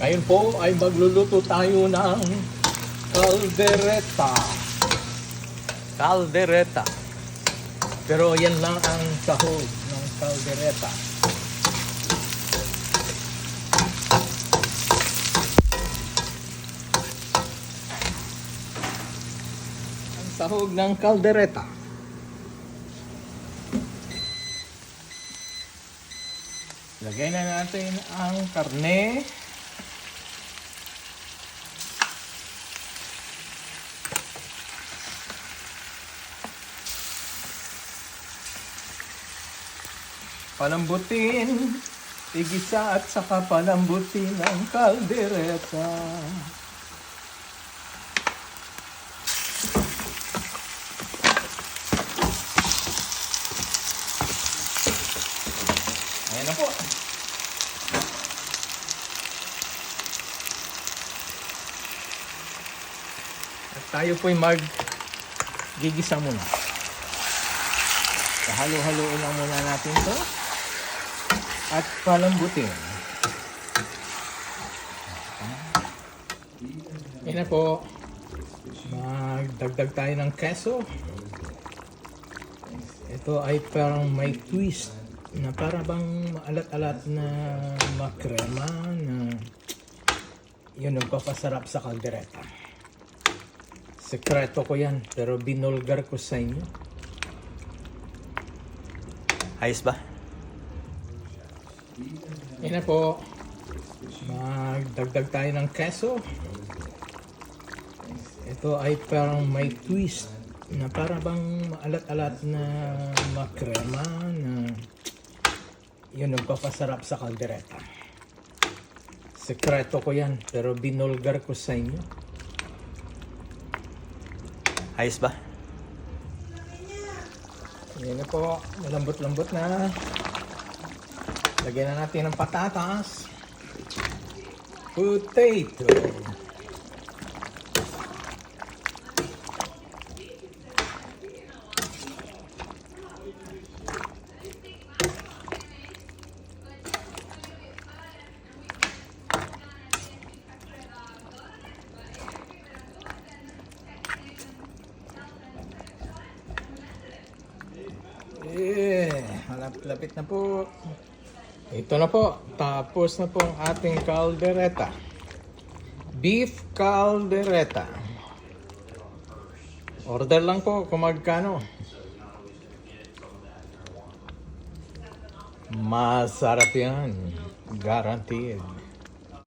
Ngayon po ay magluluto tayo ng caldereta. Caldereta. Pero yan lang ang sahog ng caldereta. Ang sahog ng caldereta. Lagay na natin ang karne. Palambutin, igisa at saka palambutin ang kaldereta. Ayan na po. At tayo po'y mag-gigisa muna. Halo-haloin lang muna natin to. At palambutin. Yan na po. Magdagdag tayo ng keso. Ito ay parang may twist na para bang maalat-alat na makrema na yun ang papasarap sa kaldereta. Sekreto ko yan pero binulgar ko sa inyo. Ayos ba? Yan na po. Magdagdag tayo ng keso. Ito ay parang may twist na para bang maalat-alat na makrema na yun ang papasarap sa kaldereta. Sekreto ko yan pero binulgar ko sa inyo. Ayos ba? Yan na po. Malambot-lambot na. Lagyan na natin ng patatas. Potato. Lapit na po. Ito na po. Tapos na po ang ating caldereta. Beef caldereta. Order lang po kung magkano. Masarap yan. Guaranteed.